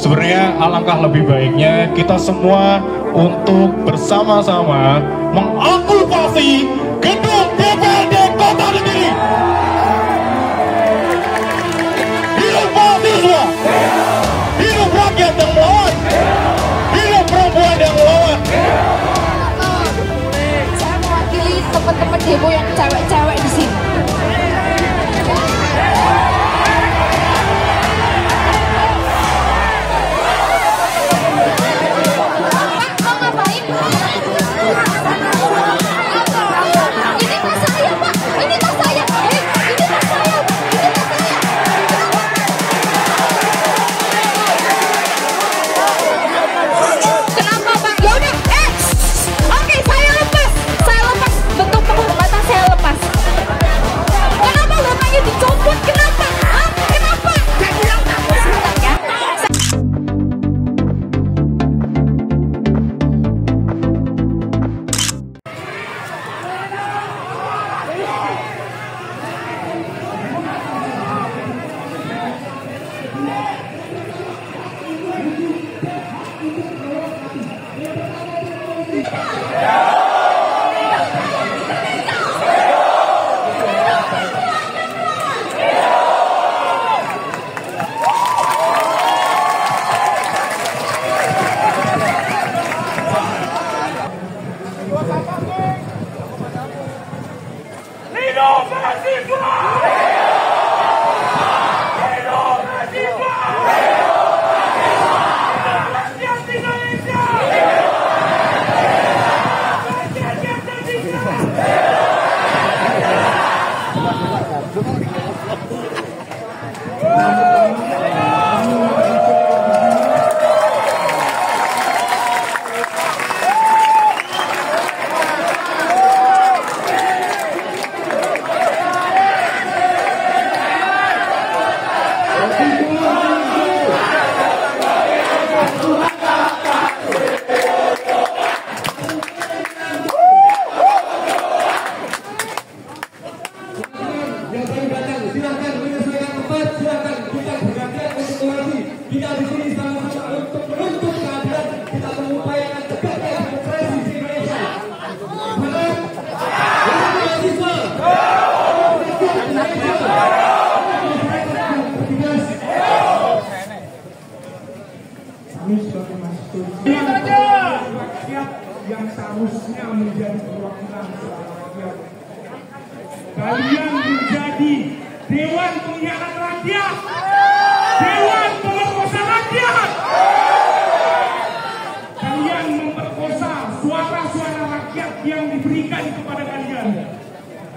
Sebenarnya alangkah lebih baiknya kita semua untuk bersama-sama mengokupasi gedung DPRD Kota Kediri. Hidup mahasiswa, hidup rakyat yang melawan, hidup perempuan yang melawan. Saya mewakili teman-teman demo yang cewek-cewek di sini. Yang seharusnya menjadi perwakilan suara rakyat. Kalian menjadi dewan pengkhianat rakyat, dewan pemerkosa rakyat. Kalian memperkosa suara-suara rakyat yang diberikan kepada kalian.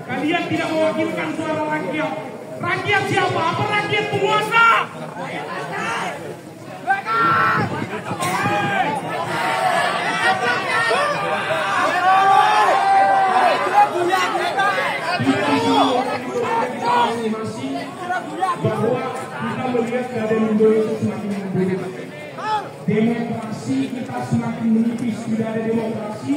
Kalian tidak mewakilkan suara rakyat. Rakyat siapa? Apa rakyat penguasa? Bahwa kita melihat keadaan Indonesia semakin memburuk. Demokrasi kita semakin menipis, tidak ada demokrasi.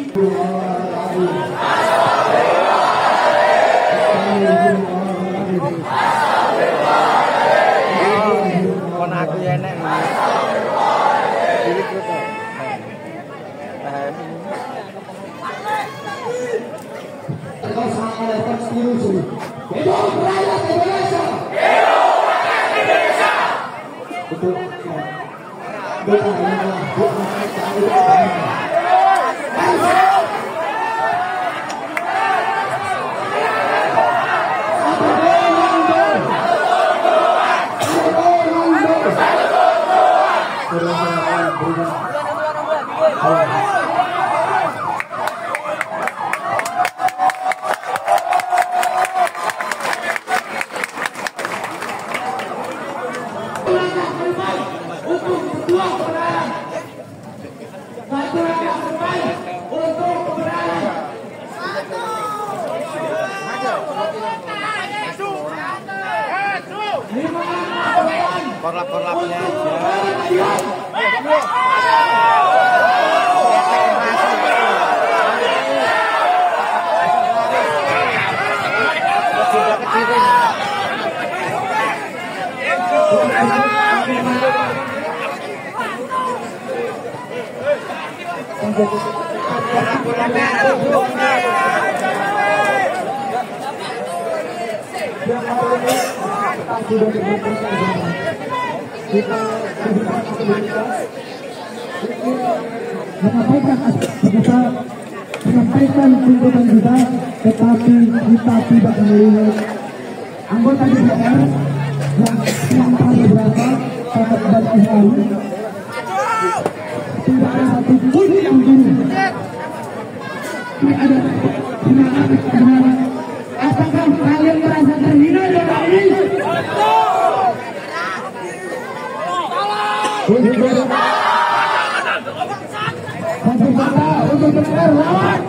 Korlap-korlapnya aja. menyampaikan tuntutan kita, tetapi kita tidak melihat anggota DPR yang kami berapa pada batas lalu tidak ada satu pun yang turun. Tidak ada kebenaran. Apakah kalian merasa terhina dengan ini? Untuk DPR lawan.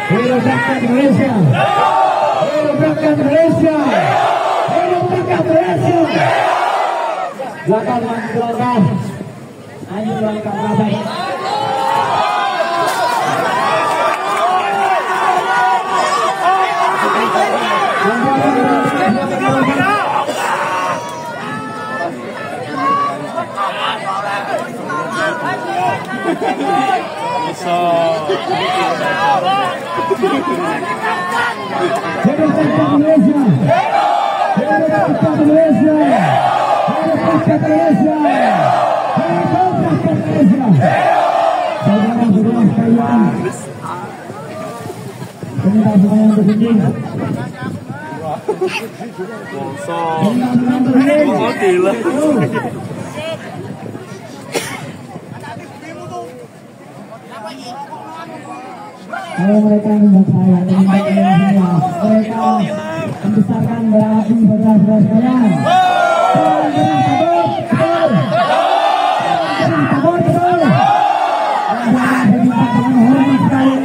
Hidup rakyat Malaysia. Hidup rakyat Malaysia. Hidup rakyat Malaysia. Silakan maju Ayo langkah berapa? Mereka membuat saya mereka membesarkan berapi saudara-saudara sekalian.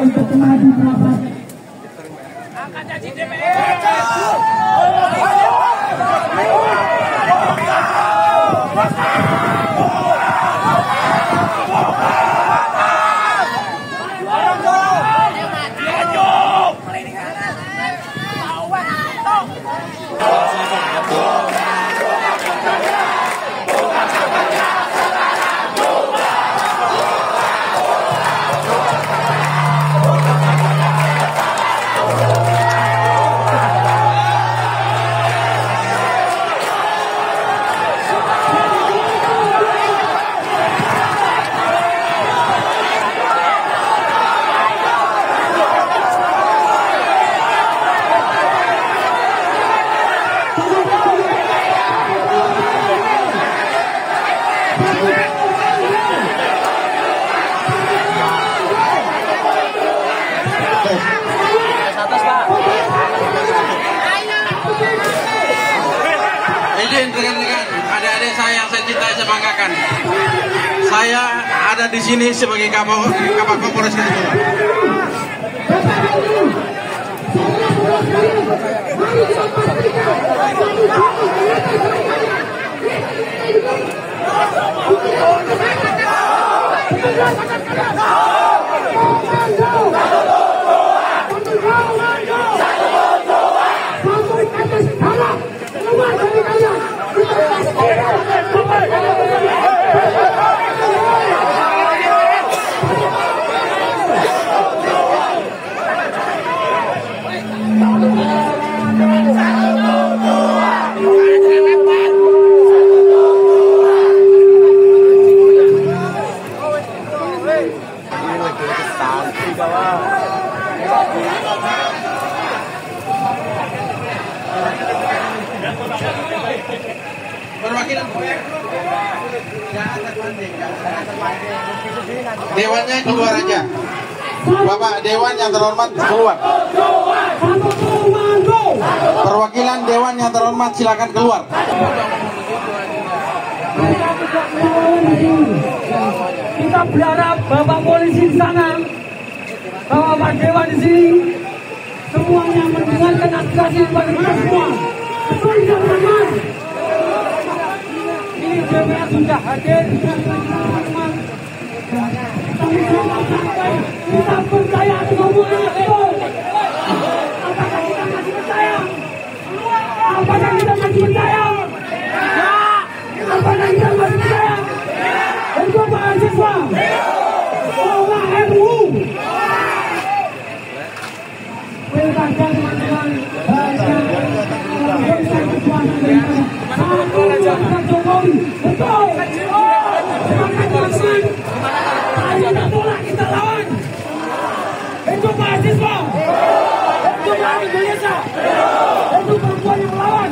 Untuk maju merapat. Angkat janji DPR. Izin rekan-rekan, adik-adik saya yang saya cintai, saya banggakan. Saya ada di sini sebagai Kapolres Kedua. Dewannya keluar aja. Bapak Dewan yang terhormat keluar. Perwakilan Dewan yang terhormat silakan keluar. Kita berharap Bapak Polisi di sana, Bapak Dewan di sini, semuanya mendengarkan aspirasi bagi kita semua. Betul teman-teman. Ini DPR sudah hadir teman-teman. Kita percaya semuanya betul. Apakah kita masih percaya? Apakah kita masih percaya? Ya. Apakah kita masih percaya? Untuk mahasiswa. Tolong RUU. Pilkada teman-teman. Jokowi. Betul. Kita tolak, kita lawan. Hidup mahasiswa. Hidup rakyat Indonesia. Hidup perempuan yang melawan.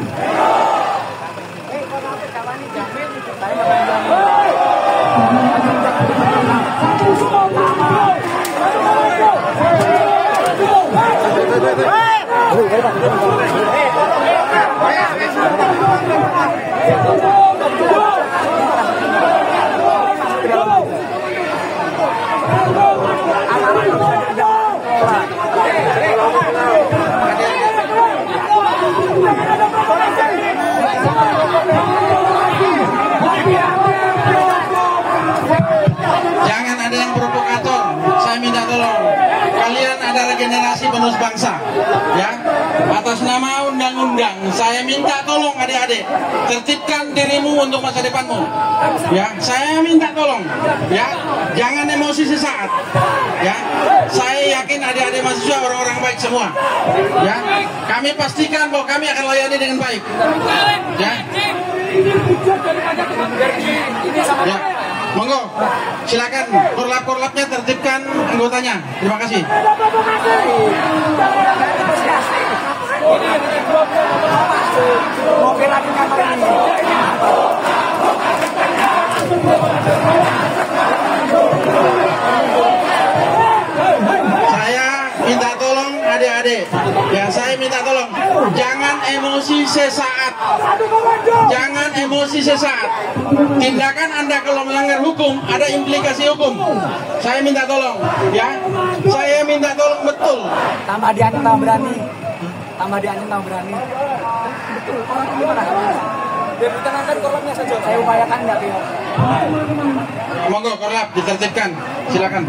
Satu Jangan ada yang provokator. Saya minta tolong. Kalian adalah generasi penerus bangsa, ya. Atas nama undang-undang, saya minta tolong adik-adik, tertibkan dirimu untuk masa depanmu. Ya, saya minta tolong. Ya, jangan emosi sesaat. Ya, saya yakin adik-adik mahasiswa orang-orang baik semua. Ya, kami pastikan bahwa kami akan layani dengan baik. Ya. Ya. Monggo, silakan korlap-korlapnya tertibkan anggotanya. Terima kasih. Saya minta tolong adik-adik. Ya, saya minta tolong. Jangan emosi sesaat. Jangan emosi sesaat. Tindakan Anda kalau melanggar hukum, ada implikasi hukum. Saya minta tolong, ya. Saya minta tolong betul. Tambah diancam, tambah berani. Tambah diancam, tambah berani. Betul. Gimana? Biar ditenangkan korlapnya saja. Saya upayakan enggak, Tio. Monggo korlap ditertibkan. Silakan.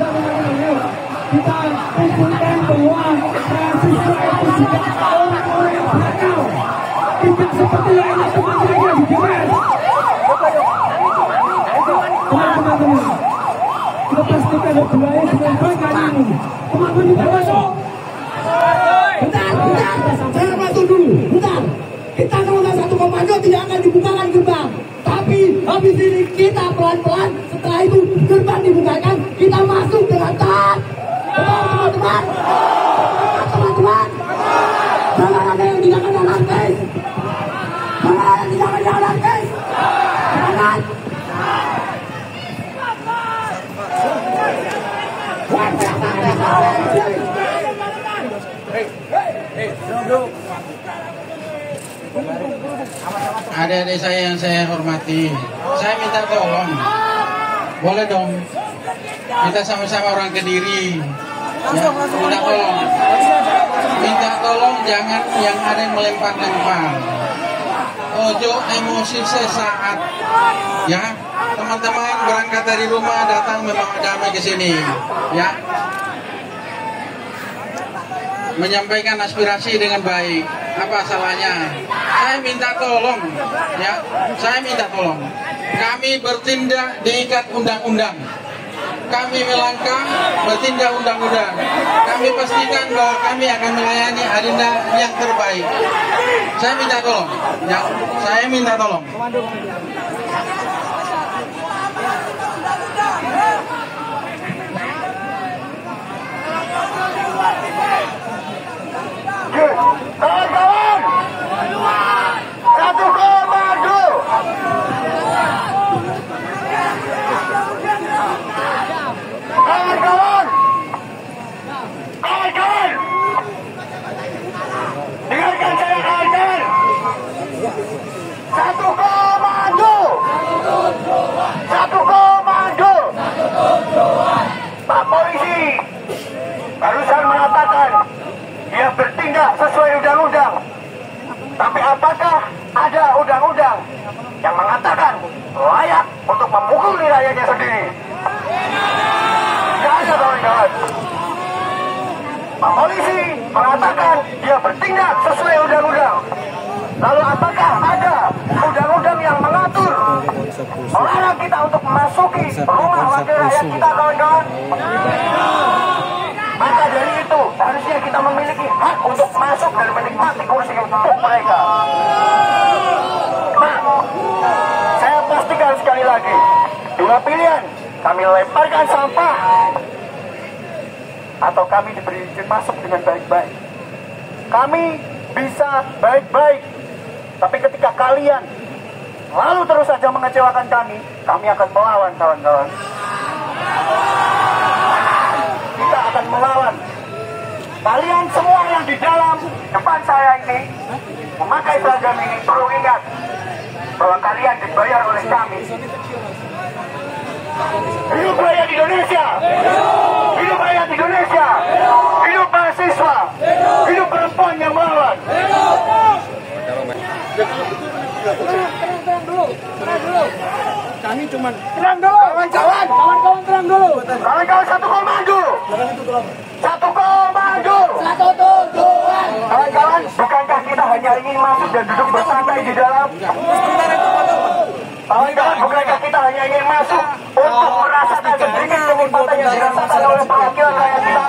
Kita kumpulkan bahwa mahasiswa itu juga orang-orang yang berakal. Tidak seperti yang ada teman-teman di DPR. Teman-teman, kita pastikan budaya dengan baik hari ini. Teman-teman kita masuk. Bentar. Saya masuk dulu. Bentar. Kita kalau nggak satu komando tidak akan dibukakan gerbang. Tapi habis ini kita pelan-pelan. Setelah itu gerbang dibukakan, kita masuk dengan taat. Teman-teman. Jangan ada yang tidak ada anarkis. Jangan ada yang tidak ada anarkis. Jangan. Adik-adik saya yang saya hormati, saya minta tolong. Boleh dong, kita sama-sama orang Kediri. Ya, minta tolong jangan yang ada yang melempar-lempar. Ojo emosi sesaat. Ya, teman-teman berangkat dari rumah datang memang damai ke sini. Ya, menyampaikan aspirasi dengan baik. Apa salahnya? Saya minta tolong, ya. Saya minta tolong. Kami bertindak diikat undang-undang. Kami melangkah bertindak undang-undang. Kami pastikan bahwa kami akan melayani Adinda yang terbaik. Saya minta tolong, ya. Saya minta tolong. Kawan-kawan, satu komando. Kawan-kawan, dengarkan saya kawan-kawan. Satu komando. Pak polisi barusan mengatakan dia bertindak bertindak sesuai undang-undang. Tapi apakah ada undang-undang yang mengatakan layak untuk memukul rakyatnya sendiri? Tidak ada, kawan-kawan. Polisi mengatakan dia bertindak sesuai undang-undang. Lalu apakah ada undang-undang yang mengatur melarang kita untuk memasuki rumah wakil rakyat kita, kawan-kawan? Maka dari itu harusnya kita memiliki hak untuk masuk dan menikmati kursi untuk mereka. Nah, saya pastikan sekali lagi, dua pilihan: kami lemparkan sampah atau kami diberi izin masuk dengan baik-baik. Kami bisa baik-baik, tapi ketika kalian lalu terus saja mengecewakan kami akan melawan, kawan-kawan. Kita akan melawan. Kalian semua yang di dalam depan saya ini memakai seragam ini perlu ingat bahwa kalian dibayar oleh kami. Hidup rakyat Indonesia! Hidup rakyat Indonesia! Hidup mahasiswa! Hidup perempuan yang melawan! Tenang dulu. Kami cuma tenang dulu. Kawan-kawan tenang dulu. Kawan-kawan satu komando! Satu komando! Satu tujuan. Kawan-kawan, bukankah kita hanya ingin masuk dan duduk bersantai di dalam? Kawan-kawan, bukankah kita hanya ingin masuk untuk merasakan sedikit kenikmatan yang dirasakan oleh perwakilan rakyat kita?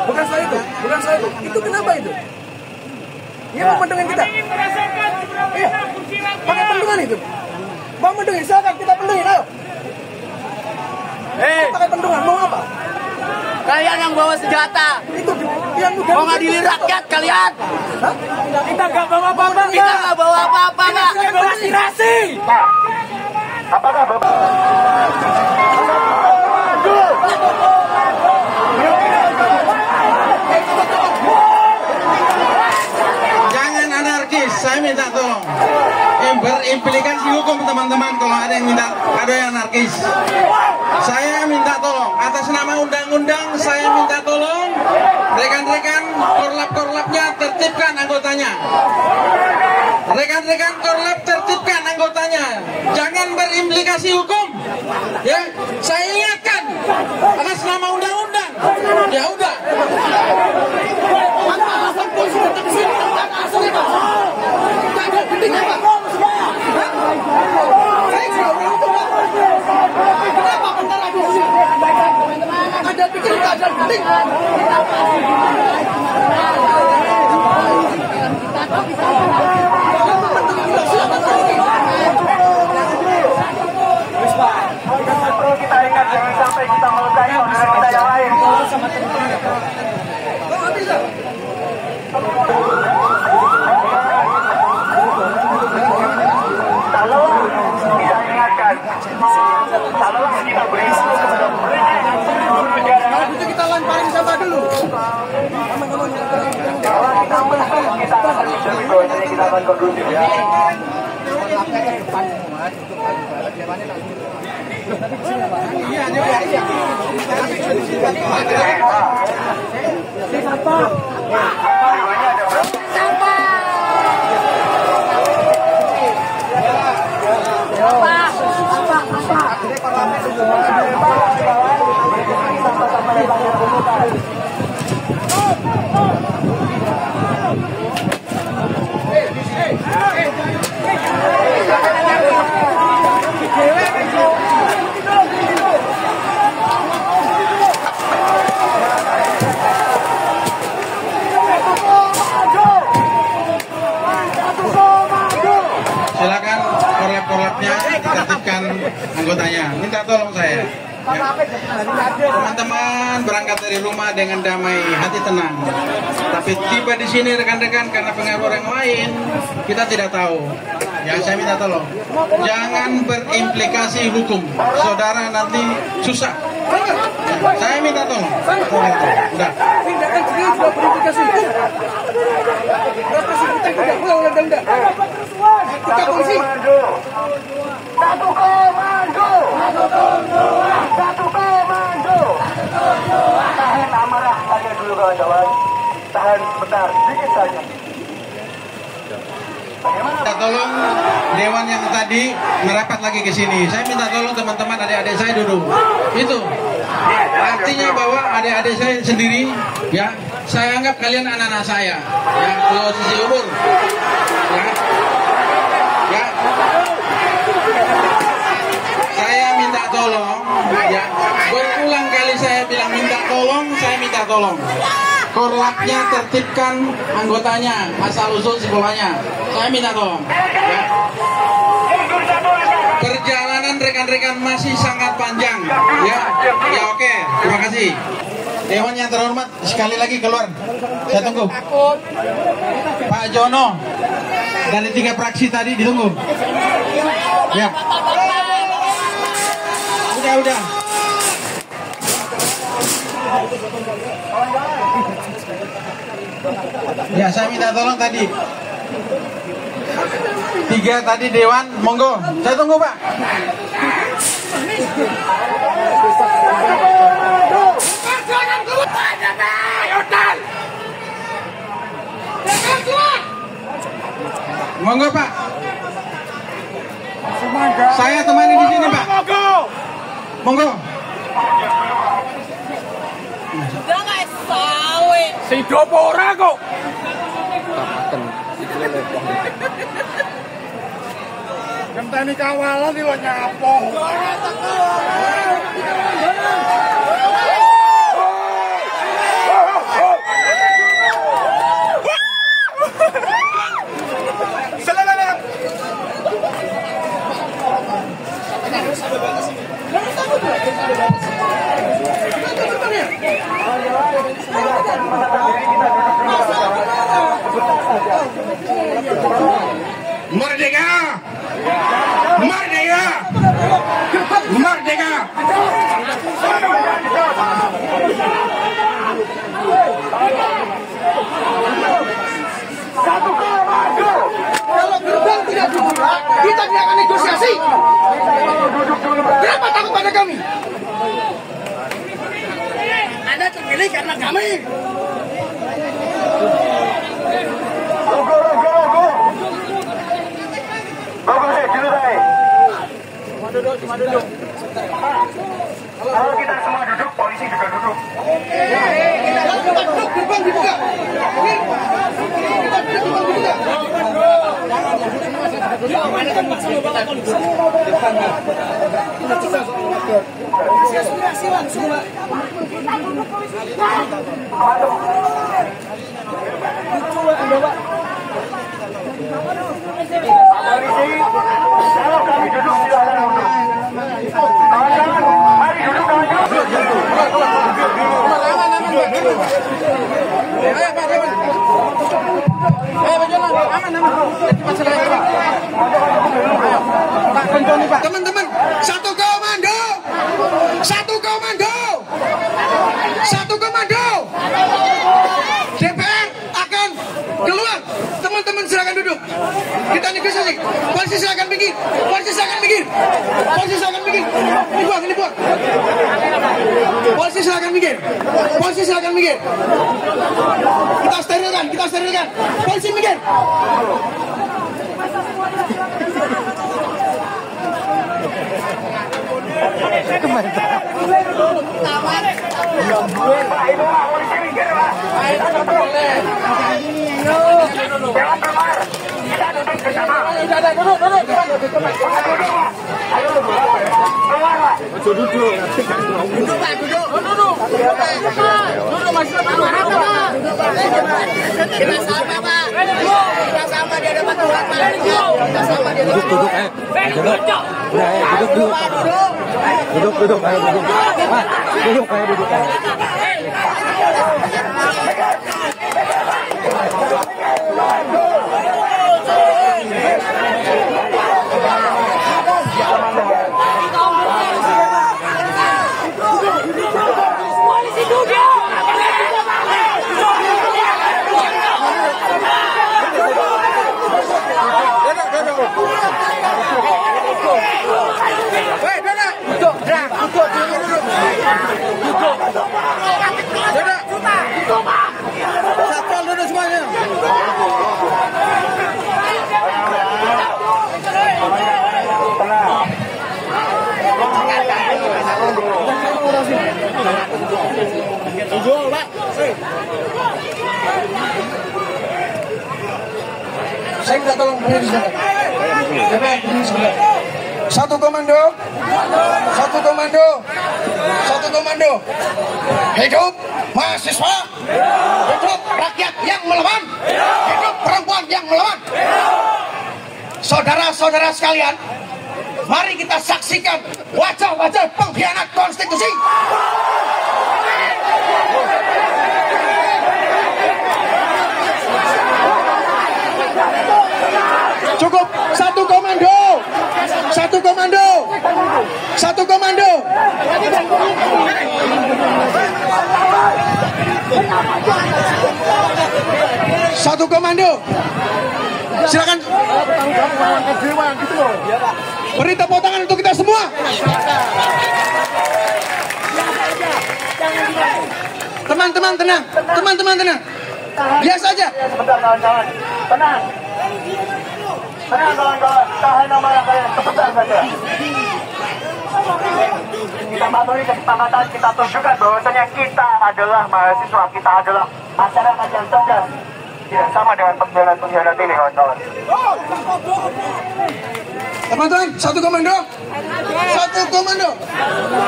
Bukan saya itu. Itu kenapa itu? Dia mau mendengin kita. Ingin merasakan Iya. kursi Pakai rakyat. pendungan itu. Mau mendengin, silakan kita pendungin, ayo. Pakai pendungan, mau apa? Kalian yang bawa senjata, Itu yang udah mau ngadilin rakyat kalian. Hah? Kita nggak bawa apa-apa, Kita nggak bawa apa-apa, Pak. Kita bawa aspirasi. Pak, apakah Bapak? Jangan anarkis, saya minta tolong. Berimplikasi hukum teman-teman kalau ada yang minta ada yang anarkis. Saya minta tolong atas nama undang-undang, saya minta tolong rekan-rekan korlap-korlapnya tertibkan anggotanya. Rekan-rekan korlap tertibkan anggotanya. Jangan berimplikasi hukum. Ya, saya ingatkan atas nama undang-undang. Ya udah. Ada pikir keadaan penting. Perlu kita ingat, jangan sampai kita melukai saudara kita yang lain. Kalau kita ingatkan, kalau kita beritahu kepada mereka negara, Itu kita lemparin sampah dulu. kalau kita masuk, kita akan menjadi bahwasanya kita akan kondusif, ya. Dewannya ada berapa? Silakan korlap-korlapnya ditertibkan anggotanya. Minta tolong saya. Ya. Teman-teman berangkat dari rumah dengan damai, hati tenang. Tapi tiba di sini rekan-rekan karena pengaruh orang lain, kita tidak tahu. Ya, saya minta tolong. Jangan berimplikasi hukum. Saudara nanti susah. Saya minta tolong. Udah. Tindakan sendiri juga berimplikasi hukum. Represi kita tidak boleh oleh denda. Kita polisi. Satu komando. Satu komando. Tahan amarah kalian dulu, kawan-kawan. Tahan sebentar, sedikit saja. Minta tolong dewan yang tadi merapat lagi ke sini. Saya minta tolong teman-teman adik-adik saya duduk. Itu artinya bahwa adik-adik saya sendiri, ya, saya anggap kalian anak-anak saya, ya, kalau sisi umur, ya, ya. Saya minta tolong, ya, berulang kali saya bilang minta tolong, saya minta tolong. Korlapnya tertibkan anggotanya, asal usul sekolahnya. Saya minta tolong. Ya. Perjalanan rekan-rekan masih sangat panjang. Ya, ya oke. Terima kasih. Dewan yang terhormat sekali lagi keluar. Saya tunggu. Pak Jono dari 3 fraksi tadi ditunggu. Ya. Udah. Ya, saya minta tolong tadi 3 tadi dewan, monggo. Saya tunggu, Pak. Monggo, Pak. Saya temani di sini, Pak. Monggo. Si dopo ora kok. Kenteni kawalan iki lho nyapo. Merdeka! Merdeka! Merdeka! Satu maju. Kalau gerbang tidak dibuka, kita tidak akan negosiasi. Kenapa takut pada kami? Anda terpilih karena kami. Cuma duduk. Kalau kita semua duduk, polisi juga duduk. Kalau kita duduk, gerbang dibuka. Kita duduk, gerbang dibuka. Kalau kami duduk silakan duduk. Mari duduk Teman-teman, satu komando. Satu komando. Satu komando. DPR akan keluar. Teman-teman silakan duduk. Kita negosiasi. Polisi silakan minggir. Polisi silakan minggir. Polisi silakan minggir. Ini buang. Polisi silakan minggir. Polisi silakan minggir. Kita sterilkan. Polisi minggir. Saya minta tolong berdiri sebentar. Satu komando. Satu komando. Satu komando. Hidup mahasiswa. Hidup rakyat yang melawan. Hidup perempuan yang melawan. Saudara-saudara sekalian, mari kita saksikan wajah-wajah pengkhianat konstitusi. Cukup, satu komando. Satu komando. Satu komando. Satu komando. Silakan. Beri tepuk tangan untuk kita semua. Teman-teman tenang. Teman-teman tenang. Biasa aja. Sebentar kawan-kawan. Tenang. Tenang kawan-kawan. Tahan amarah kalian. Sebentar saja. Kita patuhi kesepakatan, kita tunjukkan bahwasanya kita adalah mahasiswa, kita adalah masyarakat yang cerdas. Tidak sama dengan pengkhianat ini kawan-kawan. Teman-teman, satu komando. Satu komando.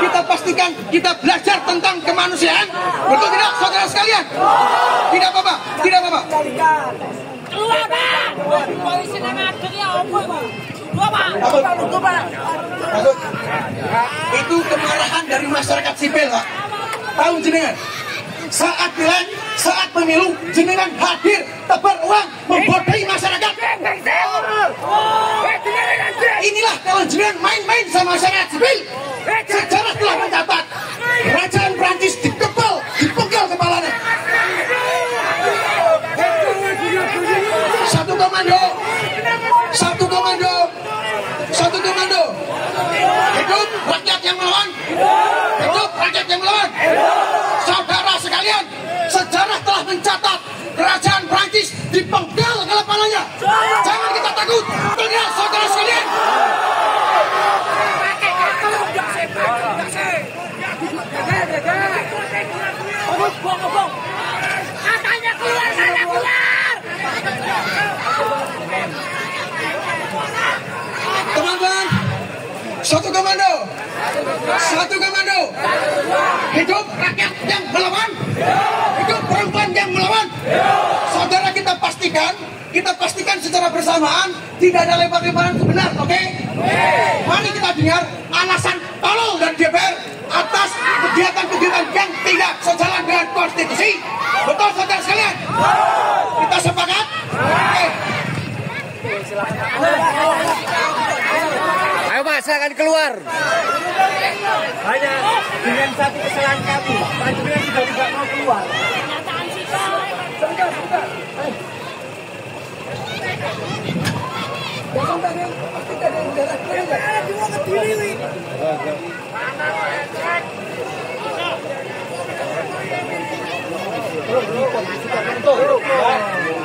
Kita pastikan kita belajar tentang kemanusiaan. Betul tidak, saudara sekalian? Tidak apa-apa, tidak apa-apa. Keluar, Pak! Polisi nang ngadeg ya opo, Pak? Itu kemarahan dari masyarakat sipil, Pak. Tahu jenengan? Saat pileg, saat pemilu, jenengan hadir tebar uang membodohi masyarakat. Inilah kalau jenengan main-main sama masyarakat sipil. Sejarah telah mencatat kerajaan Prancis dikepal, dipenggal kepalanya. Satu komando. Satu komando. Satu komando. Hidup rakyat yang melawan. Hidup rakyat yang melawan. Saudara sekalian, sejarah telah mencatat kerajaan Prancis dipenggal kepalanya. Jangan kita takut. Benar, saudara sekalian. Katanya keluar, sana keluar! Teman-teman, satu komando. Satu komando. Hidup rakyat yang melawan. Hidup perempuan yang melawan. Saudara, kita pastikan secara bersamaan tidak ada lempar-lemparan sebenar, oke? Mari kita dengar alasan tolol dan DPR atas kegiatan-kegiatan yang tidak sejalan dengan konstitusi. Betul, saudara sekalian? Kita sepakat? Oke. Ayo Pak, silakan keluar. Hanya dengan satu kesalahan kami, panjenengan sudah tidak mau keluar.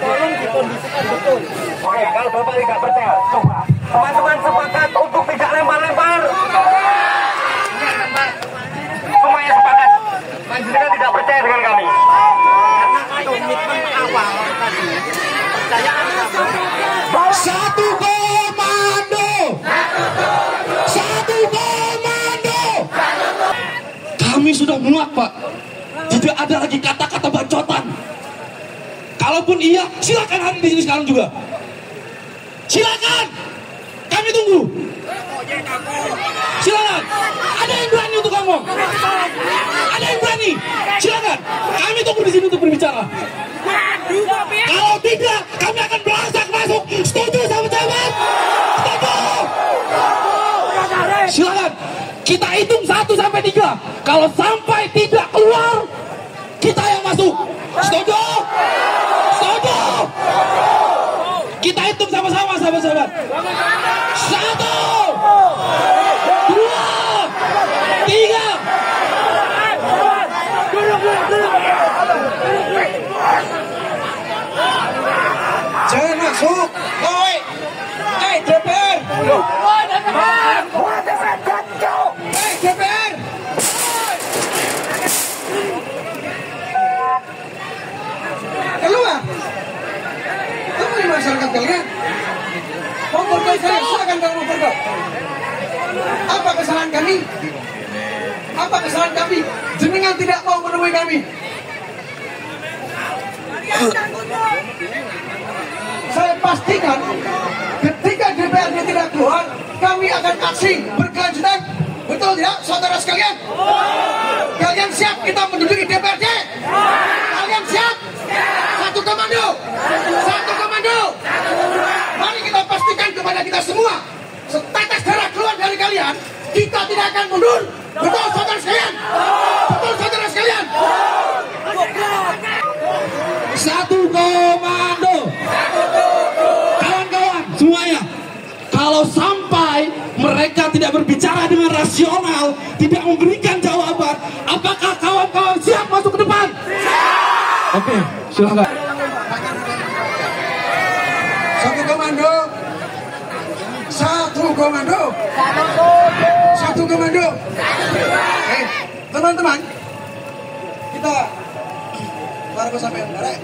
Tolong dikondisikan betul. Oke, kalau Bapak tidak percaya, coba teman-teman sepakat untuk tidak lempar-lempar. Semuanya sepakat. Panjenengan tidak percaya dengan kami. Karena komitmen awal tadi, percayaan Satu komando. Satu komando. Kami sudah muak, Pak. Tidak ada lagi kata-kata bacotan. Kalaupun iya, silakan hadir di sini sekarang juga. Silakan. Kami tunggu. Silakan. Ada yang berani untuk ngomong? Ada yang berani? Silakan. Kami tunggu di sini untuk berbicara. Kalau tidak, kami akan melangkah masuk. Setuju, sahabat-sahabat? Setuju. Silakan. Kita hitung 1 sampai 3. Kalau sampai tidak keluar, kita yang masuk. Setuju? Setuju? Kita hitung sama-sama, sahabat-sahabat. 1, 2, 3. Jangan masuk. Oi, DPR. DPR. kami? Apa kesalahan kami? Jenengan tidak mau menemui kami. Saya pastikan ketika DPRD tidak keluar, kami akan aksi berkelanjutan. Betul tidak, saudara sekalian? Kalian siap kita menduduki DPRD? Kalian siap? Satu komando, satu komando. Mari kita pastikan kepada kita semua, setetes darah keluar dari kalian, kita tidak akan mundur. Betul saudara sekalian? Betul saudara sekalian? Satu komando. Kawan-kawan semuanya, kalau sampai mereka tidak berbicara dengan rasional, tidak memberikan jawaban, apakah kawan-kawan siap masuk ke depan? Oke, silakan. Satu komando. Satu komando. Satu komando. Teman-teman, kita baru sampai darah.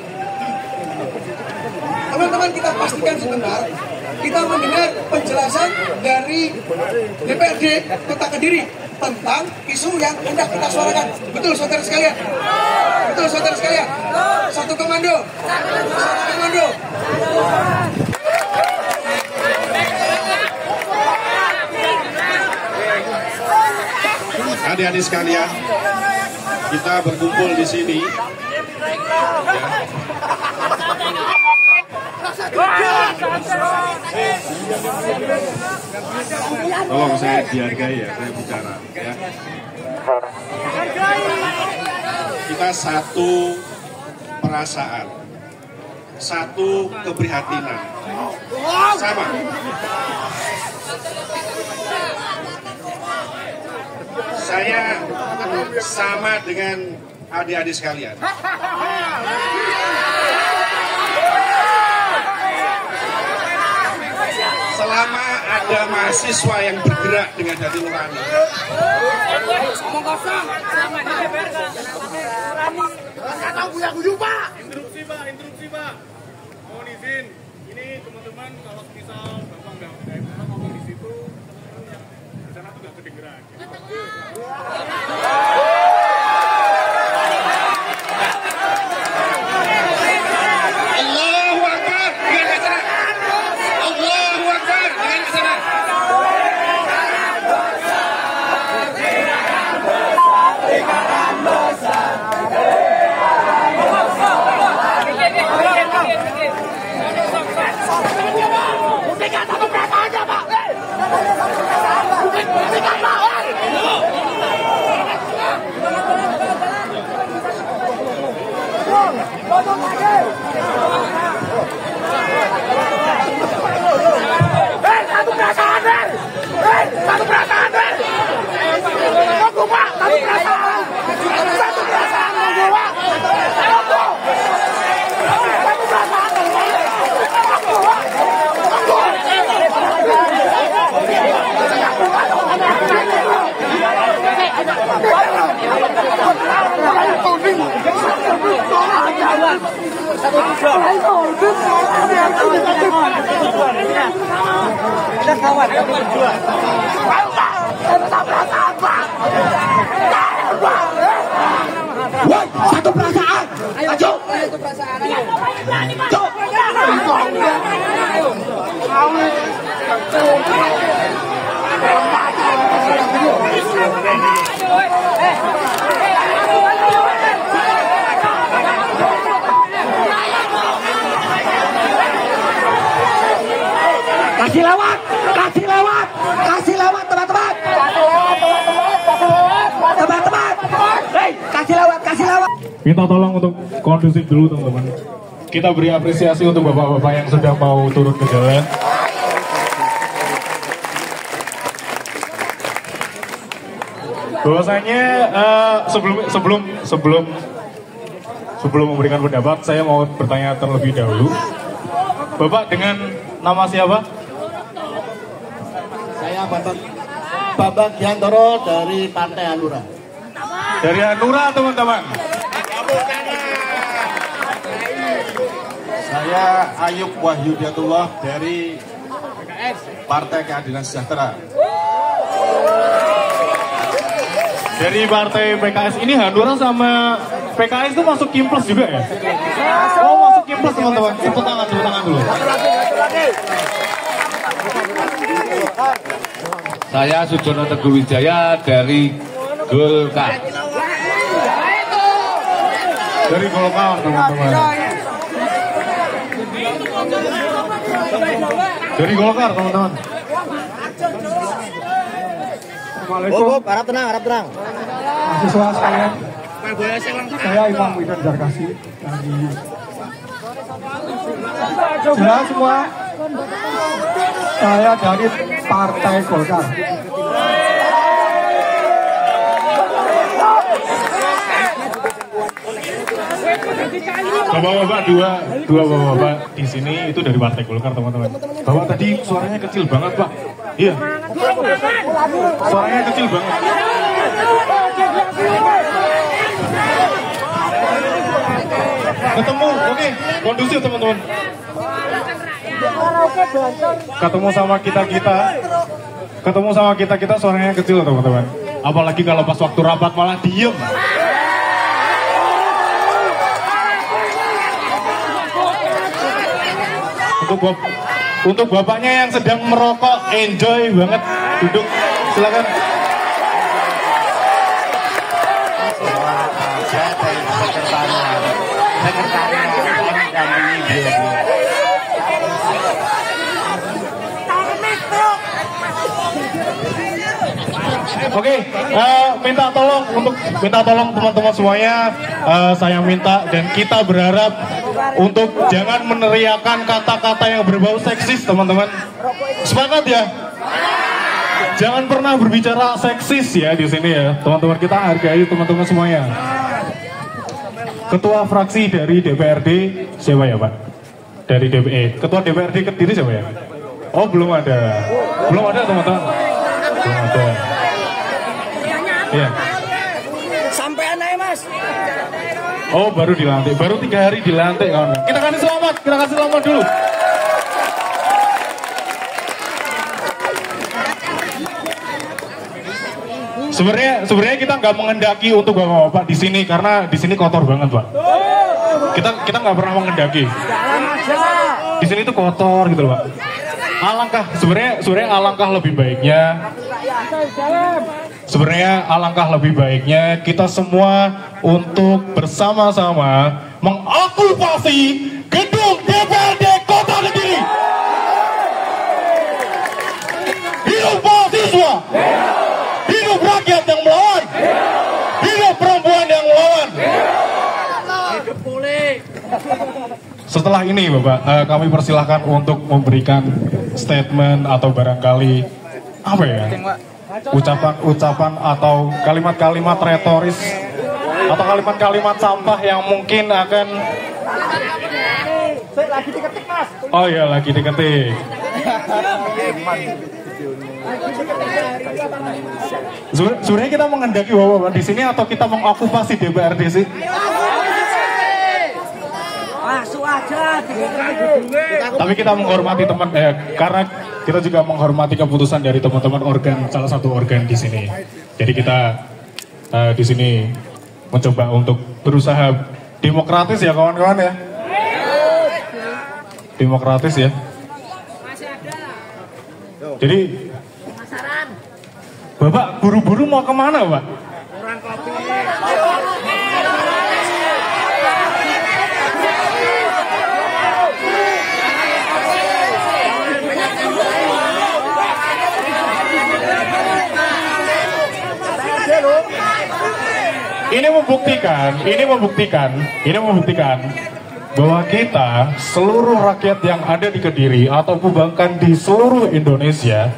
Teman-teman, kita pastikan sebentar, kita mendengar penjelasan dari DPRD Kota Kediri tentang isu yang hendak kita suarakan. Betul saudara sekalian? Betul saudara sekalian? Satu komando. Satu komando. Adik-adik sekalian, kita berkumpul di sini. Tolong saya dihargai ya, saya bicara ya. Kita satu perasaan, satu keprihatinan, sama. Saya sama dengan adik-adik sekalian. Selama ada mahasiswa yang bergerak dengan hati nurani, Omong kosong. Kata guyu Pak. Interupsi Pak. Mohon izin. Ini teman-teman kalau misal Bapak nggak ngomong di situ, yang di sana tuh nggak kedengeran. Allahu Akbar, dengan kesana. Allahu Akbar, dengan kesana. Buktikan satu perasaannya Pak. Buktikan Pak. Satu perasaan, satu perasaan, tunggu Pak, satu perasaan, satu perasaan, tunggu Pak, tunggu, satu perasaan, tunggu Pak, Ada kawan berdua. Woi, satu perasaan. Ayo. Satu perasaan. Kasih lewat teman-teman. Hei, kasih lewat. Kita tolong untuk kondusif dulu teman-teman. Kita beri apresiasi untuk bapak-bapak yang sedang mau turun ke jalan. Bahwasanya sebelum memberikan pendapat, saya mau bertanya terlebih dahulu. Bapak dengan nama siapa? Saya Bapak Giantoro dari Partai Hanura. Dari Hanura teman-teman. Saya Ayub Wahyudiatullah dari Partai Keadilan Sejahtera. dari partai PKS ini Hanura sama PKS itu masuk Kimples juga ya? Oh, masuk Kimples teman-teman. Tepuk tangan dulu. Saya Sujono Teguh Wijaya dari Golkar. Dari Golkar teman-teman. Dari Golkar teman-teman. Assalamualaikum. Harap tenang. Mahasiswa sekalian, saya Imam Widan Darkasi dari jelas semua, saya dari Partai Golkar. Bapak-bapak dua bapak-bapak di sini itu dari Partai Golkar teman-teman. Bapak tadi suaranya kecil banget Pak. Iya. Suaranya kecil banget. Ketemu, oke, kondusif teman-teman. Ketemu sama kita suaranya kecil teman-teman. Apalagi kalau pas waktu rapat malah diem. Untuk bapaknya yang sedang merokok, enjoy banget, duduk, silakan. Oke, minta tolong teman-teman semuanya, saya minta dan kita berharap untuk jangan meneriakan kata-kata yang berbau seksis teman-teman. Sepakat ya? Jangan pernah berbicara seksis ya di sini ya, teman-teman, kita hargai teman-teman semuanya. Ketua fraksi dari DPRD siapa ya Pak? Dari DPE. Ketua DPRD Kediri siapa ya? Oh belum ada teman-teman. Belum ada. Iya. Sampai aneh Mas. Oh baru dilantik, baru 3 hari dilantik kawan. Kita kasih selamat dulu. Sebenarnya kita nggak menghendaki untuk bapak-bapak di sini karena di sini kotor banget Pak. Kita nggak pernah menghendaki. Di sini tuh kotor gitu loh Pak. Sebenarnya alangkah lebih baiknya kita semua untuk bersama-sama mengokupasi gedung DPRD Kota Kediri. Hidup mahasiswa, hidup rakyat yang melawan, hidup perempuan yang melawan. Setelah ini Bapak, kami persilahkan untuk memberikan statement atau barangkali apa ya, ucapan atau kalimat-kalimat retoris atau kalimat-kalimat sampah yang mungkin akan Lagi diketik Mas. oh iya lagi diketik. Sebenarnya kita menghendaki bapak di sini atau kita mengokupasi DPRD sih? Masuk aja. Tapi kita menghormati karena kita juga menghormati keputusan dari teman-teman salah satu organ di sini. Jadi kita di sini mencoba untuk berusaha demokratis ya kawan-kawan ya. Demokratis ya. Jadi Bapak buru-buru mau kemana Pak? Ini membuktikan bahwa kita seluruh rakyat yang ada di Kediri ataupun bahkan di seluruh Indonesia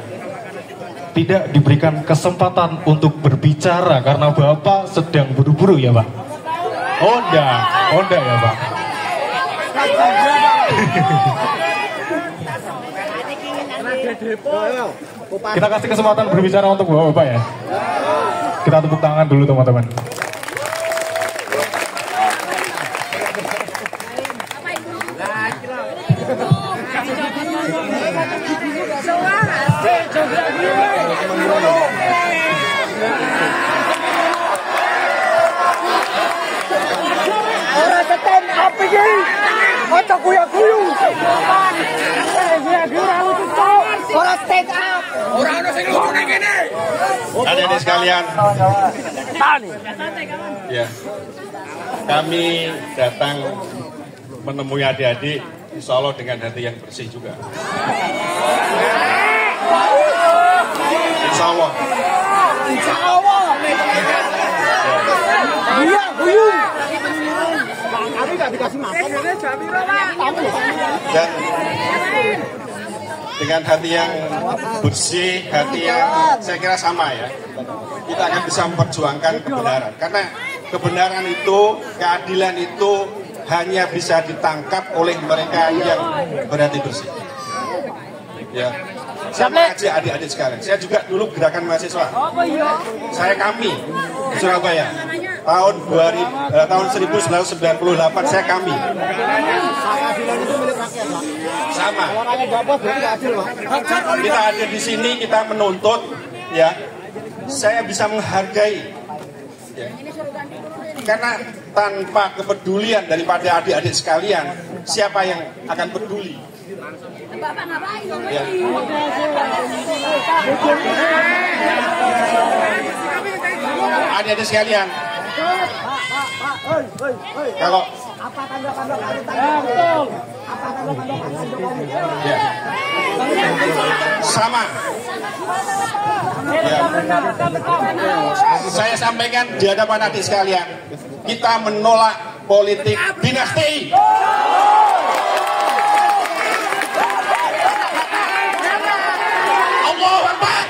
tidak diberikan kesempatan untuk berbicara karena Bapak sedang buru-buru ya Pak. Onda ya Pak. Kita kasih kesempatan berbicara untuk Bapak ya. Kita tepuk tangan dulu teman-teman. Adik-adik sekalian, ya, kami datang menemui adik-adik, insya Allah dengan hati yang bersih juga. Insya Allah. Dan dengan hati yang bersih, hati yang saya kira sama ya, kita akan bisa memperjuangkan kebenaran. Karena kebenaran itu, keadilan itu hanya bisa ditangkap oleh mereka yang berhati bersih. Ya, sama aja adik-adik sekalian. Saya juga dulu gerakan mahasiswa. Kami di Surabaya tahun 1998 saya kami. Sama. Kita ada di sini, kita menuntut, ya. Saya bisa menghargai, ya. Karena tanpa kepedulian daripada adik-adik sekalian, siapa yang akan peduli? Ya. Adik-adik sekalian, kalau ya, sama ya. Saya sampaikan di hadapan adik sekalian, kita menolak politik dinasti. Allahu Akbar.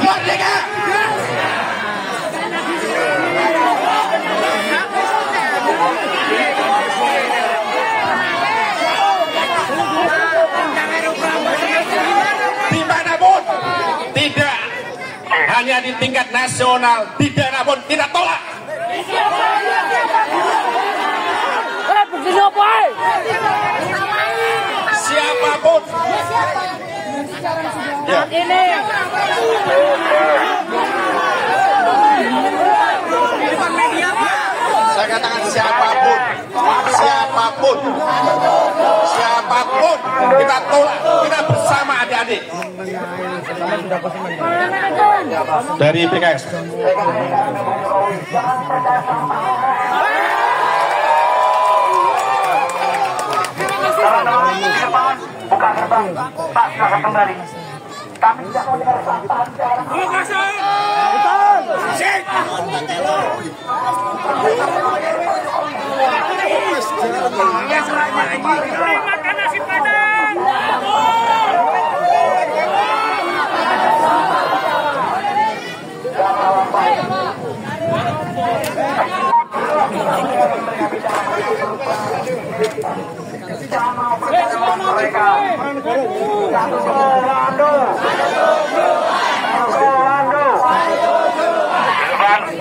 Merdeka. Dimanapun, tidak hanya di tingkat nasional, di daerah pun tidak tolak. Siapapun. Ya. Saya katakan siapapun kita tolak, kita bersama adik-adik dari PKS. Buka gerbang, Pak, silakan kembali. Kami tidak mau dengar bantahan. Makan nasi padang.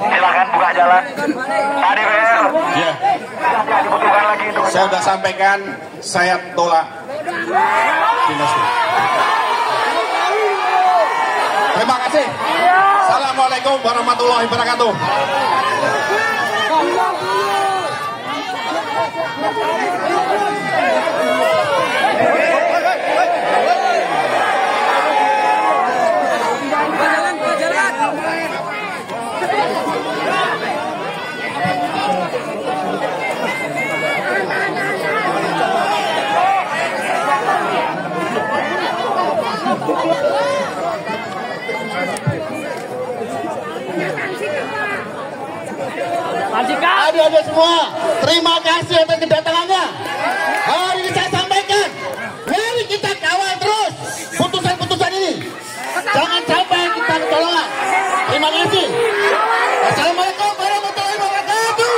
Silakan buka jalan. Tadi BR. Ya. Dibutuhkan lagi untuk. Saya sudah sampaikan, saya tolak dinasti. Terima kasih. Assalamualaikum warahmatullahi wabarakatuh. Adik-adik semua, terima kasih atas kedatangannya. Hari ini saya sampaikan, mari kita kawal terus putusan-putusan ini. Jangan sampai kita tolak. Terima kasih. Assalamualaikum warahmatullahi wabarakatuh.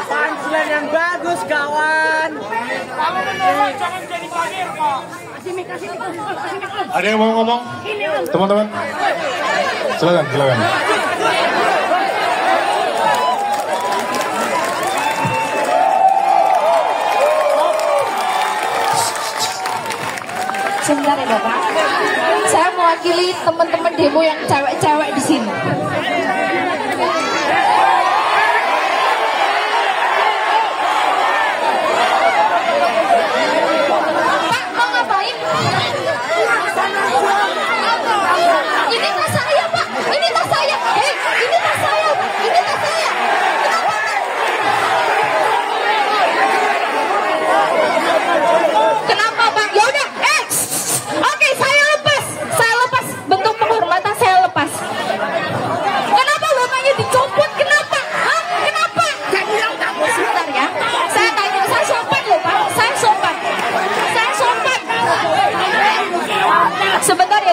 Punchline yang bagus, kawan. Kalau menolak jangan jadi banir, Pak. Ada yang mau ngomong? Teman-teman? Silakan. Sebentar ya Bapak. Saya mewakili teman-teman demo yang cewek-cewek di sini.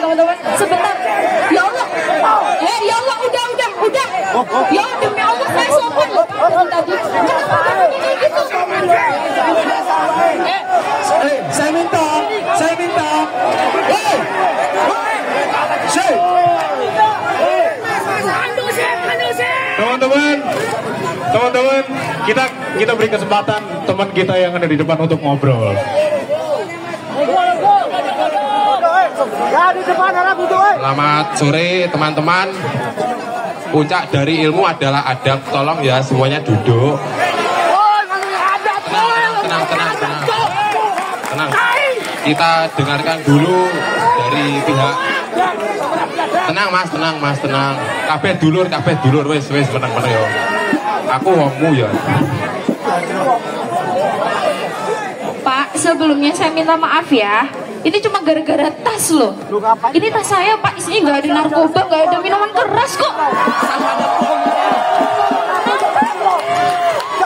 teman-teman. Sebentar. Ya Allah. Ya Allah, udah. Ya demi Allah saya sopan loh. Tadi kenapa begini gitu? Saya minta. Teman-teman, kita beri kesempatan teman kita yang ada di depan untuk ngobrol. Selamat sore teman-teman. Puncak dari ilmu adalah adab. Tolong ya semuanya duduk. Tenang. Kita dengarkan dulu dari pihak. Tenang mas, tenang. Kabeh dulur, wes menang ya. Aku ngomong ya. Pak, sebelumnya saya minta maaf ya. Ini cuma gara-gara tas loh. Ini tas saya Pak, isinya nggak ada narkoba, nggak ada minuman keras kok.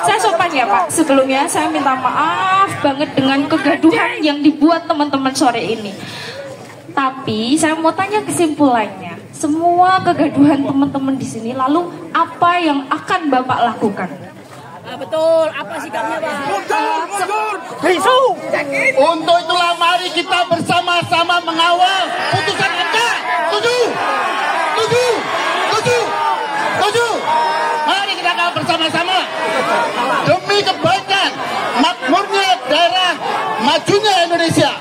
Saya sopan ya Pak. Sebelumnya saya minta maaf banget dengan kegaduhan yang dibuat teman-teman sore ini. Tapi saya mau tanya kesimpulannya. Semua kegaduhan teman-teman di sini, lalu apa yang akan Bapak lakukan? Betul, apa sikapnya Pak? Untuk itulah mari kita bersama-sama mengawal putusan MK. Tujuh. Mari kita kawal bersama-sama demi kebaikan makmurnya daerah, majunya Indonesia.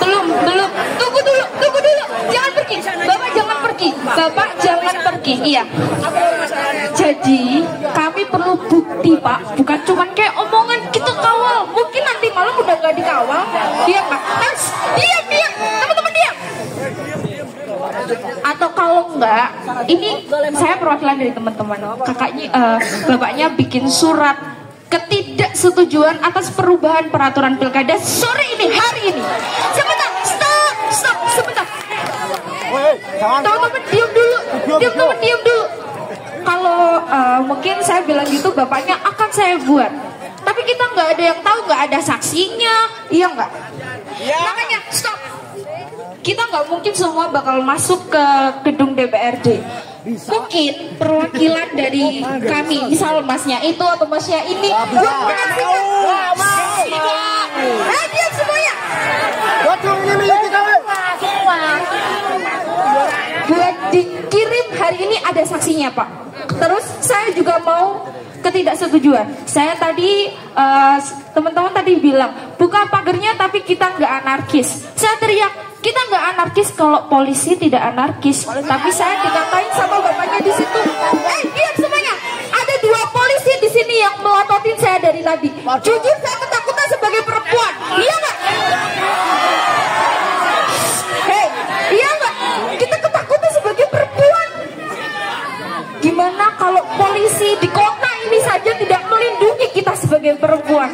Belum. Tunggu dulu. Bapak jangan pergi. Iya. Jadi kami perlu bukti Pak, bukan cuma kayak omongan kita kawal. Mungkin nanti malam udah nggak dikawal. Diam Pak. Diam. Teman-teman diam. Atau kalau enggak, ini saya perwakilan dari teman-teman. Bapaknya bikin surat ketidaksetujuan atas perubahan peraturan pilkada sore ini, hari ini. Sebentar. Teman-teman diam dulu. Kalau mungkin saya bilang gitu, bapaknya akan saya buat. Tapi kita nggak ada yang tahu, nggak ada saksinya, iya nggak? Makanya stop. Kita nggak mungkin semua bakal masuk ke gedung DPRD. Mungkin perwakilan dari kami, misal masnya itu atau masnya ini, diam semuanya. Buat dikirim hari ini ada saksinya Pak. Terus saya juga mau ketidaksetujuan. Saya tadi teman-teman tadi bilang buka pagarnya tapi kita nggak anarkis. Saya teriak kita nggak anarkis kalau polisi tidak anarkis. Tapi saya dikatain sama bapaknya di situ. Diam semuanya. Ada 2 polisi di sini yang melototin saya dari tadi. Jujur saya ketakutan sebagai perempuan. Iya nggak? Iya nggak? Kita ketakutan sebagai perempuan. Gimana kalau polisi di kota ini saja tidak melindungi kita sebagai perempuan?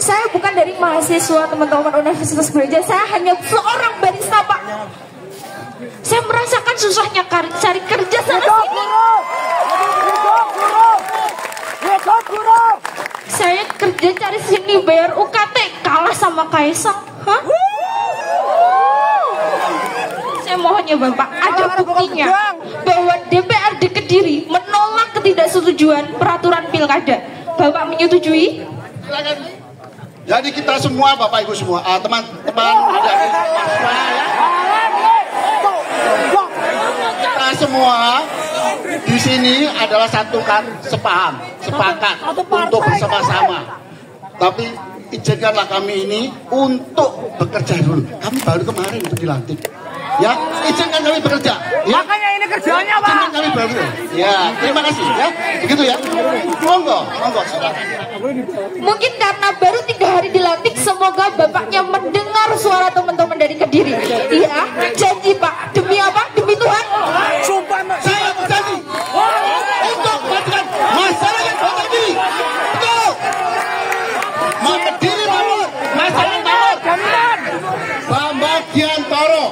Saya bukan dari mahasiswa teman-teman Universitas Brawijaya, saya hanya seorang barista Pak. Saya merasakan susahnya cari kerja sana sini. Saya kerja cari sini bayar UKT kalah sama Kaisang. Saya mohon ya Bapak, ada buktinya bahwa DPRD Kediri menolak ketidaksetujuan peraturan pilkada. Bapak menyetujui? Jadi kita semua, Bapak Ibu semua, teman-teman, kita semua di sini adalah satu kan sepakat untuk bersama-sama. Tapi izinkanlah kami ini untuk bekerja dulu. Kami baru kemarin untuk dilantik. Ya, izinkan kami bekerja. Ya. Makanya ini kerjanya Pak. Izinkan kami baru. Ya, terima kasih ya. Begitu ya. Monggo. Mungkin karena baru 3 hari dilantik, semoga bapaknya mendengar suara teman-teman dari Kediri. Iya, janji Pak. Demi apa? Demi Tuhan. Sumpah saya berjanji untuk membantu masyarakat Kota Kediri. Betul. Mau Kediri makmur, masyarakat makmur. Pembagian Toro.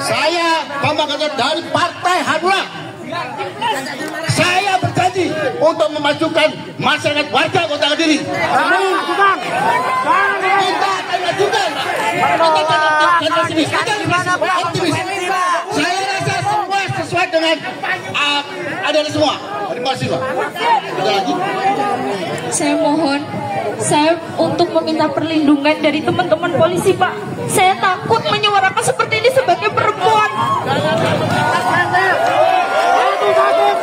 Saya Bambang Gatot dari Partai Hanura. Saya berjanji untuk memajukan masyarakat warga Kota Kediri. Saya rasa semua sesuai dengan ada semua dari mahasiswa. Ada lagi. Saya mohon, saya untuk meminta perlindungan dari teman-teman polisi, Pak. Saya takut menyuarakan seperti ini sebagai perempuan.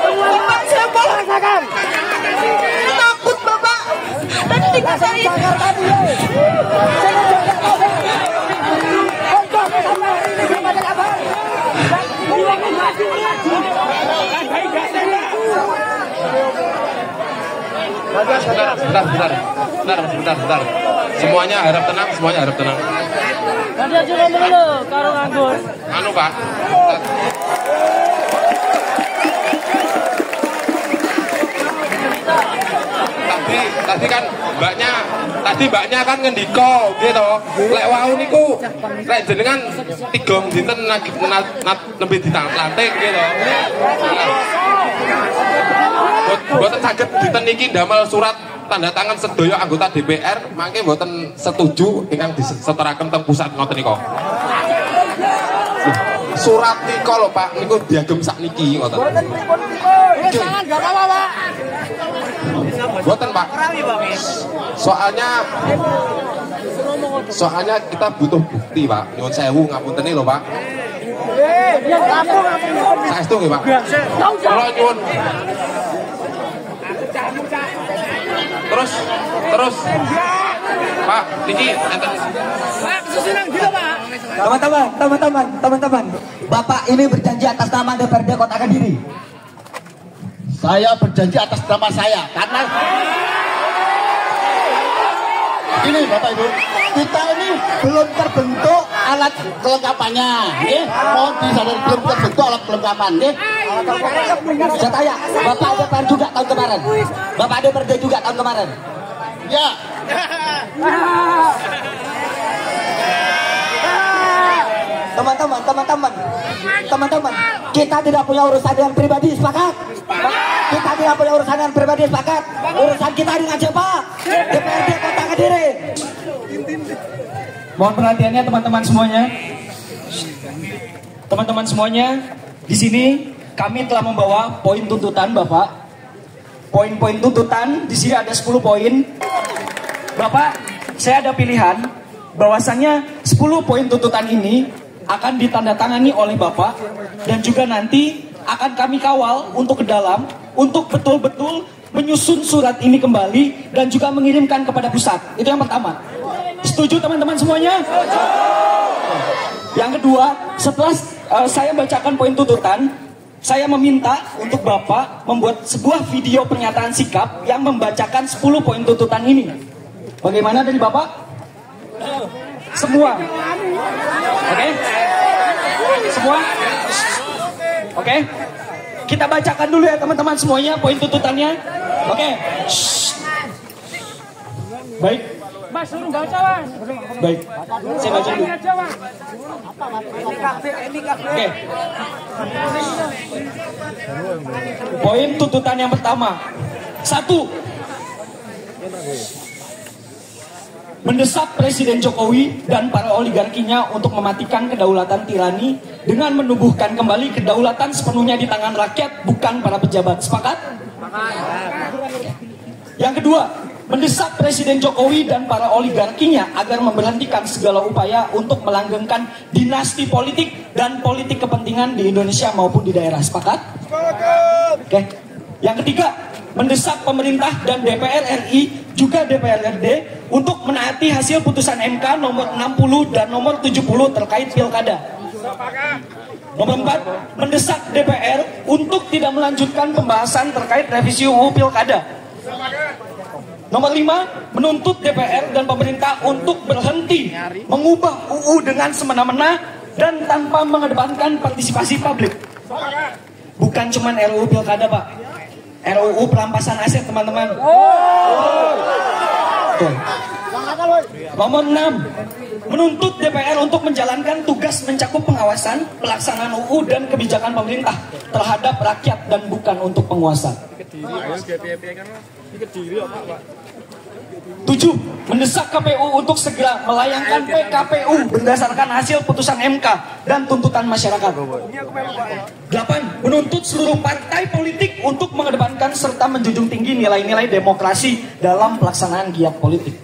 Bapak, saya mohon. Saya takut, Bapak. Dan tinggal saya. Bentar. Semuanya harap tenang. Nanti aja dulu, karo nganggur. Anu Pak. Tadi kan mbaknya kan ngendiko gitu. Lek wau niku lek jenengan 3 dinten lebih dilantik gitu. Mboten saged dinten niki ndamel surat tanda tangan sedaya anggota DPR, mangke mboten setuju ingkang disetaraken teng pusat ngoten nika. Surat nika lho Pak, niku diagem sakniki ngoten. Jangan enggak apa-apa, Pak. Mboten Pak. Soalnya kita butuh bukti Pak. Nyuwun sewu ngapuntene lho Pak. Saestu nggih Pak. Kula nyuwun. Terus Pak, niki enten. Pak, kesusunan gitu, Pak. Teman-teman, Bapak ini berjanji atas nama DPRD Kota Kediri. Saya berjanji atas nama saya karena ini Bapak Ibu, kita ini belum terbentuk alat kelengkapannya, mohon disadari belum terbentuk alat kelengkapan, Saya tanya, Bapak DPR juga tahun kemarin, Bapak DPRD juga tahun kemarin. Ya. Teman-teman, kita tidak punya urusan dengan pribadi, sepakat? Kita tidak punya urusan dengan pribadi, sepakat? Urusan kita dengan siapa? DPRD Kota Kediri. Mohon perhatiannya teman-teman semuanya. Teman-teman semuanya, di sini kami telah membawa poin tuntutan Bapak. Poin-poin tuntutan di sini ada 10 poin. Bapak, saya ada pilihan bahwasannya 10 poin tuntutan ini akan ditandatangani oleh Bapak dan juga nanti akan kami kawal untuk ke dalam untuk betul-betul menyusun surat ini kembali dan juga mengirimkan kepada pusat. Itu yang pertama. Setuju teman-teman semuanya? Yang kedua, setelah saya bacakan poin tuntutan, saya meminta untuk Bapak membuat sebuah video pernyataan sikap yang membacakan 10 poin tuntutan ini. Bagaimana dari Bapak? Semua. Oke? Semua? Oke? Kita bacakan dulu ya teman-teman semuanya poin tuntutannya. Oke? Baik. Mas, suruh baca, Mas. Baik. Saya baca dulu. Oke. Poin tuntutan yang pertama. 1. Mendesak Presiden Jokowi dan para oligarkinya untuk mematikan kedaulatan tirani dengan menumbuhkan kembali kedaulatan sepenuhnya di tangan rakyat, bukan para pejabat. Sepakat? Yang kedua, mendesak Presiden Jokowi dan para oligarkinya agar memberhentikan segala upaya untuk melanggengkan dinasti politik dan politik kepentingan di Indonesia maupun di daerah. Sepakat? Oke. Yang ketiga, mendesak pemerintah dan DPR RI juga DPRD untuk menaati hasil putusan MK nomor 60 dan nomor 70 terkait pilkada. Nomor 4, mendesak DPR untuk tidak melanjutkan pembahasan terkait revisi UU pilkada. Nomor 5, menuntut DPR dan pemerintah untuk berhenti mengubah UU dengan semena-mena dan tanpa mengedepankan partisipasi publik. Bukan cuma RUU pilkada, Pak. RUU perampasan aset, teman-teman. Nomor 6, menuntut DPR untuk menjalankan tugas mencakup pengawasan, pelaksanaan UU dan kebijakan pemerintah terhadap rakyat dan bukan untuk penguasa. 7. Mendesak KPU untuk segera melayangkan PKPU berdasarkan hasil putusan MK dan tuntutan masyarakat. 8. Menuntut seluruh partai politik untuk mengedepankan serta menjunjung tinggi nilai-nilai demokrasi dalam pelaksanaan giat politik.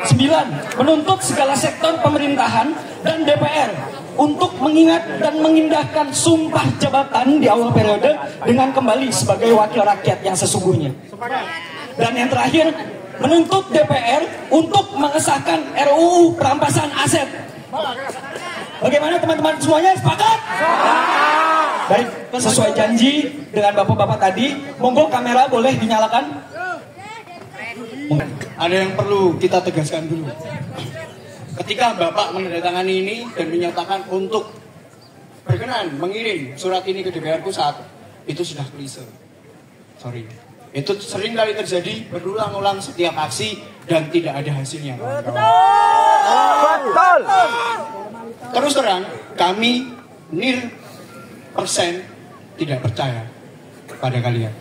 9. Menuntut segala sektor pemerintahan dan DPR untuk mengingat dan mengindahkan sumpah jabatan di awal periode dengan kembali sebagai wakil rakyat yang sesungguhnya. Dan yang terakhir, menuntut DPR untuk mengesahkan RUU perampasan aset. Bagaimana teman-teman semuanya, sepakat? Baik, sesuai janji dengan bapak-bapak tadi, monggo kamera boleh dinyalakan. Ada yang perlu kita tegaskan dulu. Ketika Bapak menandatangani ini dan menyatakan untuk berkenan mengirim surat ini ke DPR Pusat, itu sudah klise. Sorry. Itu sering kali terjadi berulang-ulang setiap aksi dan tidak ada hasilnya. Betul. Terus terang, kami nil persen tidak percaya pada kalian.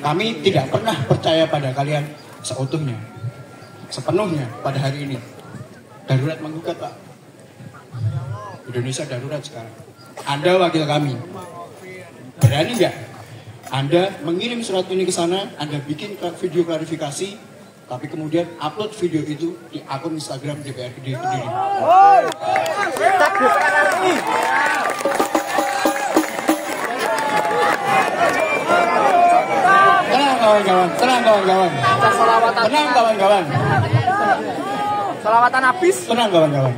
Kami tidak pernah percaya pada kalian seutuhnya, sepenuhnya pada hari ini. Darurat menggugat, Pak. Indonesia darurat sekarang. Anda wakil kami. Berani nggak Anda mengirim surat ini ke sana, Anda bikin video klarifikasi, tapi kemudian upload video itu di akun Instagram DPR Kediri. Tenang kawan-kawan, tenang kawan-kawan. Tenang kawan-kawan. Selawatan habis. Tenang kawan-kawan.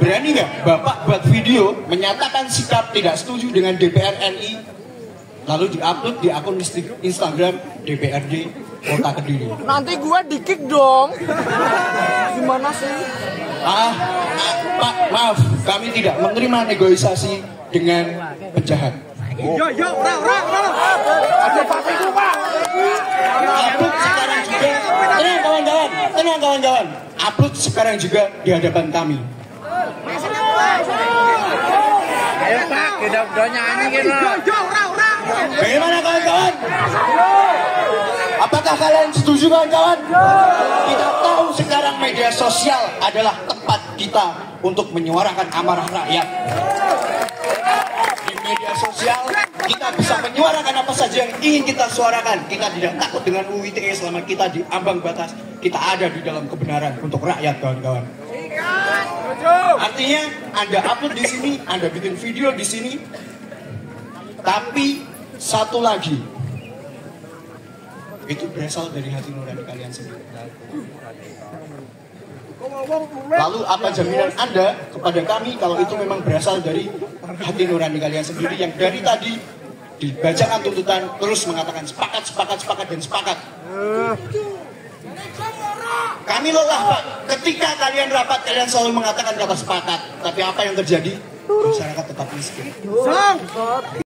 Berani nggak Bapak buat video menyatakan sikap tidak setuju dengan DPR RI, lalu diupload di akun Instagram DPRD Kota Kediri? Nanti gue di-kick dong. Gimana sih? Pak, maaf, kami tidak menerima negosiasi dengan penjahat. Yo, ada papiku, Pak. Upload sekarang juga. Tenang kawan-kawan. Upload sekarang juga di hadapan kami. Ayo Pak, kita udah nyanyi gitu. Bagaimana kawan-kawan? Apakah kalian setuju kawan-kawan? Kita tahu sekarang media sosial adalah tempat kita untuk menyuarakan amarah rakyat. Di media sosial kita bisa menyuarakan apa saja yang ingin kita suarakan. Kita tidak takut dengan UU ITE selama kita di ambang batas. Kita ada di dalam kebenaran untuk rakyat kawan-kawan. Artinya Anda upload di sini, Anda bikin video di sini. Tapi satu lagi, itu berasal dari hati nurani kalian sendiri. Lalu apa jaminan Anda kepada kami kalau itu memang berasal dari hati nurani kalian sendiri yang dari tadi dibacakan tuntutan terus mengatakan sepakat dan sepakat. Kami lelah, Pak. Ketika kalian rapat, kalian selalu mengatakan kata sepakat. Tapi apa yang terjadi? Masyarakat tetap miskin.